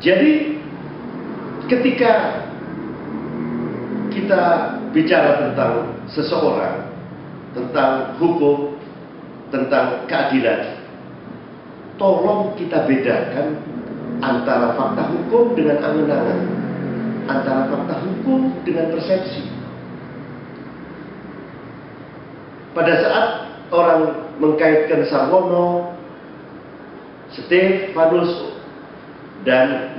Jadi ketika kita bicara tentang seseorang, tentang hukum, tentang keadilan, tolong kita bedakan antara fakta hukum dengan angan-angan, antara fakta hukum dengan persepsi. Pada saat orang mengkaitkan Sarwono, Stefanus, dan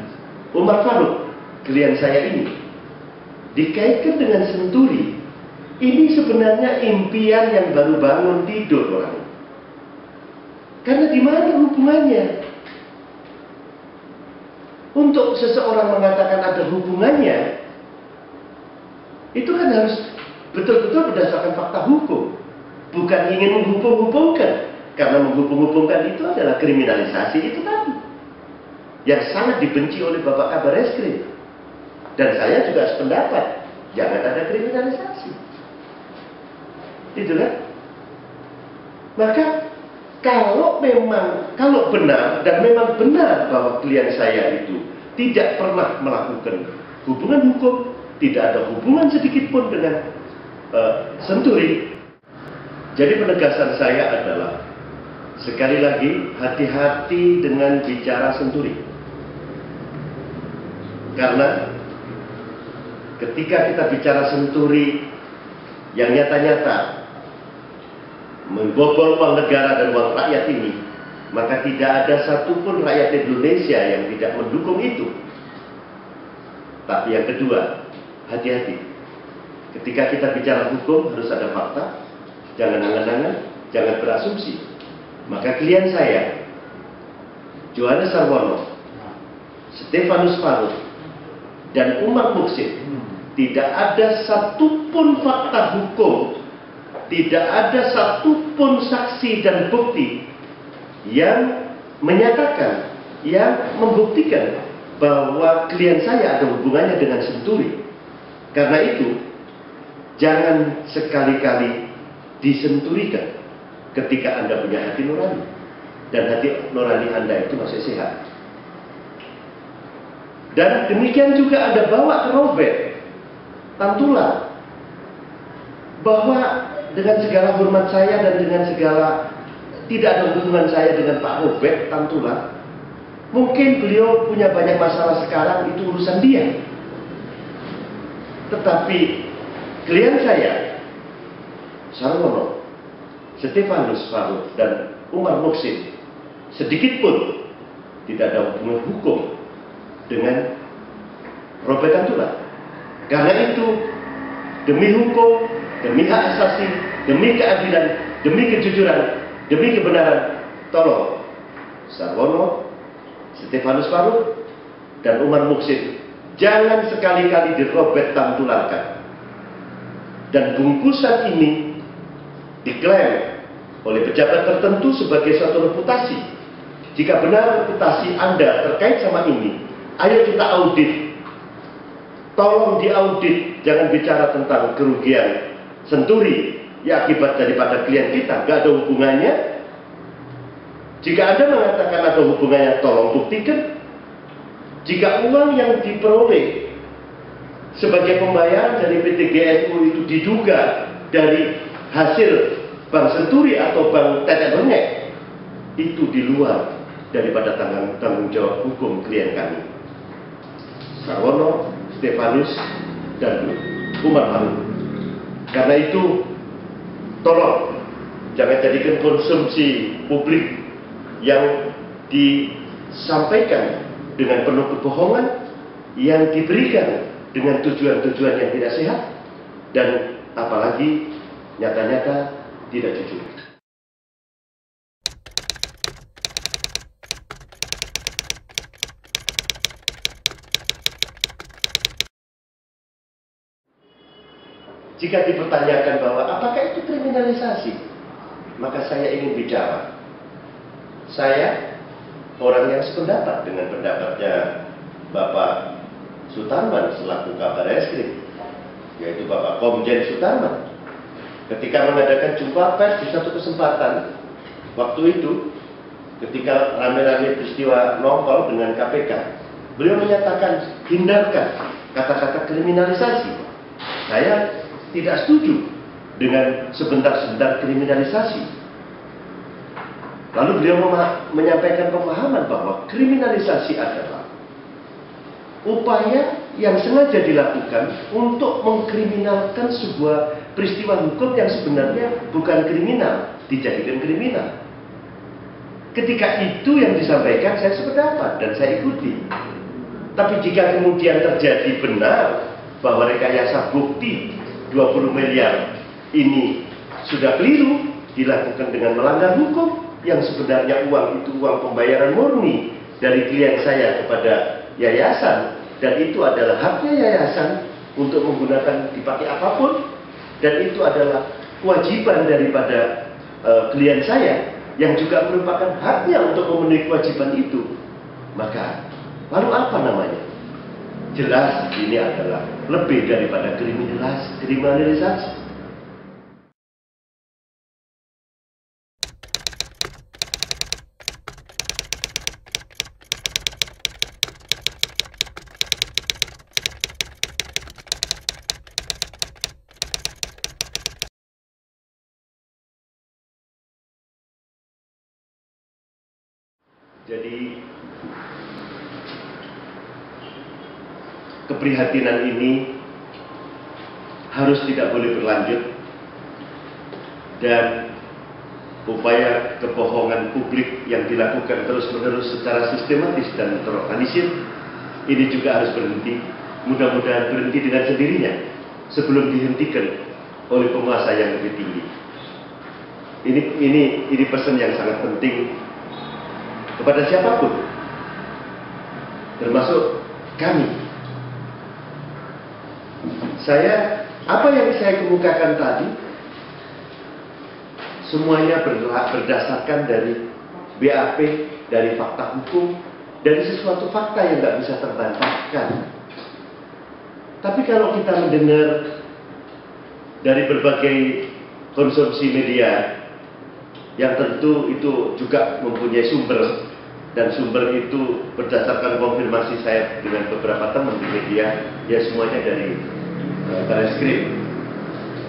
Umar Faruk, klien saya ini, dikaitkan dengan Senturi, ini sebenarnya impian yang baru bangun tidur orang. Karena di mana hubungannya? Untuk seseorang mengatakan ada hubungannya, itu kan harus betul-betul berdasarkan fakta hukum, bukan ingin menghubung-hubungkan. Karena menghubung-hubungkan itu adalah kriminalisasi itu tadi, yang sangat dibenci oleh Bapak Kabar Eskrim. Dan saya juga sependapat, jangan ada kriminalisasi. Itu kan? Maka kalau benar dan memang benar bahwa klien saya itu tidak pernah melakukan hubungan hukum, tidak ada hubungan sedikit pun dengan Senturi, jadi penegasan saya adalah, sekali lagi, hati-hati dengan bicara Senturi. Karena ketika kita bicara Senturi yang nyata-nyata membobol uang negara dan uang rakyat ini, maka tidak ada satupun rakyat Indonesia yang tidak mendukung itu. Tapi yang kedua, hati-hati. Ketika kita bicara hukum harus ada fakta, jangan angan-angan, jangan berasumsi. Maka klien saya, Johannes Sarwono, Stefanus Faruk, dan Umar Muksid, tidak ada satupun fakta hukum, tidak ada satupun saksi dan bukti yang menyatakan, yang membuktikan bahwa klien saya ada hubungannya dengan Senturi. Karena itu, jangan sekali-kali disenturikan ketika Anda punya hati nurani, dan hati nurani Anda itu masih sehat. Dan demikian juga Anda bawa ke Robert Tantula, bahwa dengan segala hormat saya dan dengan segala tidak ada hubungan saya dengan Pak Robert Tantula, mungkin beliau punya banyak masalah sekarang, itu urusan dia. Tetapi klien saya, Sarwono, Stefanus Faruk, dan Umar Muksid, sedikit pun tidak ada hubungan hukum dengan Robert Tantula. Karena itu, demi hukum, demi hak asasi, demi keadilan, demi kejujuran, demi kebenaran, tolong Sarwono, Stefanus Faruk, dan Umar Muksid jangan sekali-kali di Robert Tantulakan. Dan bungkusan ini diklaim oleh pejabat tertentu sebagai suatu reputasi. Jika benar reputasi Anda terkait sama ini, ayo kita audit. Tolong diaudit, jangan bicara tentang kerugian Senturi ya akibat daripada klien kita, gak ada hubungannya. Jika Anda mengatakan ada hubungannya, tolong buktikan. Jika uang yang diperoleh sebagai pembayaran dari PT GNU itu diduga dari hasil Bank Senturi atau Bank Tetek Bengek, itu di luar daripada tanggung jawab hukum klien kami, Sarwono, Stefanus, dan Umar Faruk. Karena itu, tolong jangan jadikan konsumsi publik yang disampaikan dengan penuh kebohongan, yang diberikan dengan tujuan-tujuan yang tidak sehat, dan apalagi nyata-nyata tidak jujur. Jika dipertanyakan bahwa apakah itu kriminalisasi, maka saya ingin bicara. Saya orang yang sependapat dengan pendapatnya Bapak Sutarman selaku Kabar Eskrim, yaitu Bapak Komjen Sutarman, ketika mengadakan jumpa pers di satu kesempatan waktu itu, ketika rame-rame peristiwa nongol dengan KPK, Beliau menyatakan hindarkan kata-kata kriminalisasi. Saya tidak setuju dengan sebentar-sebentar kriminalisasi. Lalu beliau menyampaikan pemahaman bahwa kriminalisasi adalah upaya yang sengaja dilakukan untuk mengkriminalkan sebuah peristiwa hukum yang sebenarnya bukan kriminal, dijadikan kriminal. Ketika itu yang disampaikan, saya sependapat dan saya ikuti. Tapi jika kemudian terjadi benar bahwa rekayasa bukti 20 miliar ini sudah keliru, dilakukan dengan melanggar hukum, yang sebenarnya uang itu uang pembayaran murni dari klien saya kepada yayasan, dan itu adalah haknya yayasan untuk menggunakan dipakai apapun, dan itu adalah kewajiban daripada klien saya yang juga merupakan haknya untuk memenuhi kewajiban itu. Maka lalu apa namanya? Jelas ini adalah lebih daripada kriminalisasi. Jadi keprihatinan ini harus tidak boleh berlanjut, dan upaya kebohongan publik yang dilakukan terus-menerus secara sistematis dan terorganisir ini juga harus berhenti. Mudah-mudahan berhenti dengan sendirinya sebelum dihentikan oleh penguasa yang lebih tinggi. Ini pesan yang sangat penting kepada siapapun, termasuk kami. Apa yang saya kemukakan tadi semuanya berdasarkan dari BAP, dari fakta hukum, dari sesuatu fakta yang nggak bisa terbantahkan. Tapi kalau kita mendengar dari berbagai konsumsi media yang tentu itu juga mempunyai sumber, dan sumber itu berdasarkan konfirmasi saya dengan beberapa teman di media, ya semuanya dari Bareskrim.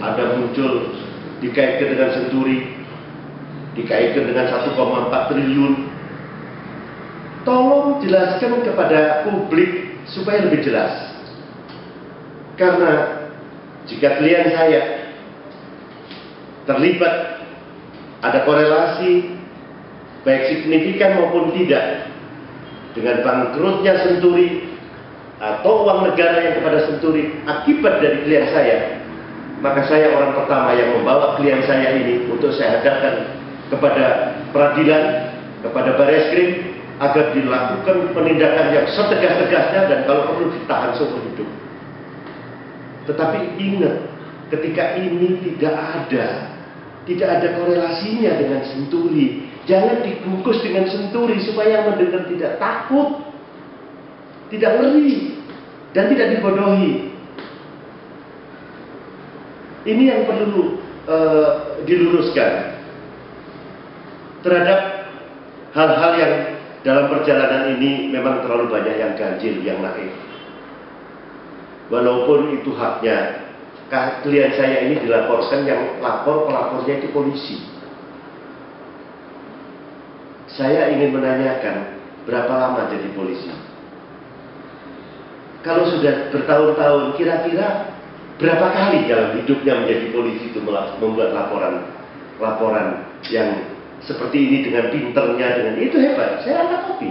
Ada muncul dikaitkan dengan Senturi, dikaitkan dengan 1,4 triliun. Tolong jelaskan kepada publik supaya lebih jelas. Karena jika klien saya terlibat, ada korelasi baik signifikan maupun tidak dengan bangkrutnya Senturi atau uang negara yang kepada Senturi akibat dari klien saya, maka saya orang pertama yang membawa klien saya ini untuk saya hadapkan kepada peradilan, kepada Bareskrim, agar dilakukan penindakan yang setegas-tegasnya dan kalau perlu ditahan seumur hidup. Tetapi ingat, ketika ini tidak ada korelasinya dengan Senturi. Jangan dibungkus dengan Senturi supaya yang mendengar tidak takut, tidak ngeri, dan tidak dibodohi. Ini yang perlu diluruskan terhadap hal-hal yang dalam perjalanan ini memang terlalu banyak yang ganjil, yang naif. Walaupun itu haknya, klien saya ini dilaporkan, yang pelapornya itu polisi. Saya ingin menanyakan, berapa lama jadi polisi? Kalau sudah bertahun-tahun, kira-kira berapa kali dalam hidupnya menjadi polisi itu membuat laporan yang seperti ini dengan pinternya, dengan itu hebat. Saya angkat topi,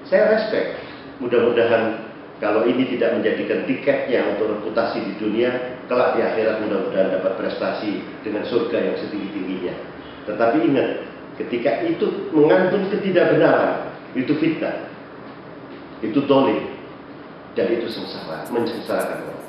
saya respect. Mudah-mudahan kalau ini tidak menjadikan tiketnya untuk reputasi di dunia, kelak di akhirat mudah-mudahan dapat prestasi dengan surga yang setinggi-tingginya. Tetapi ingat, ketika itu mengandung ketidakbenaran, itu fitnah, itu dolim, dan itu sengsara, mensengsarakan orang.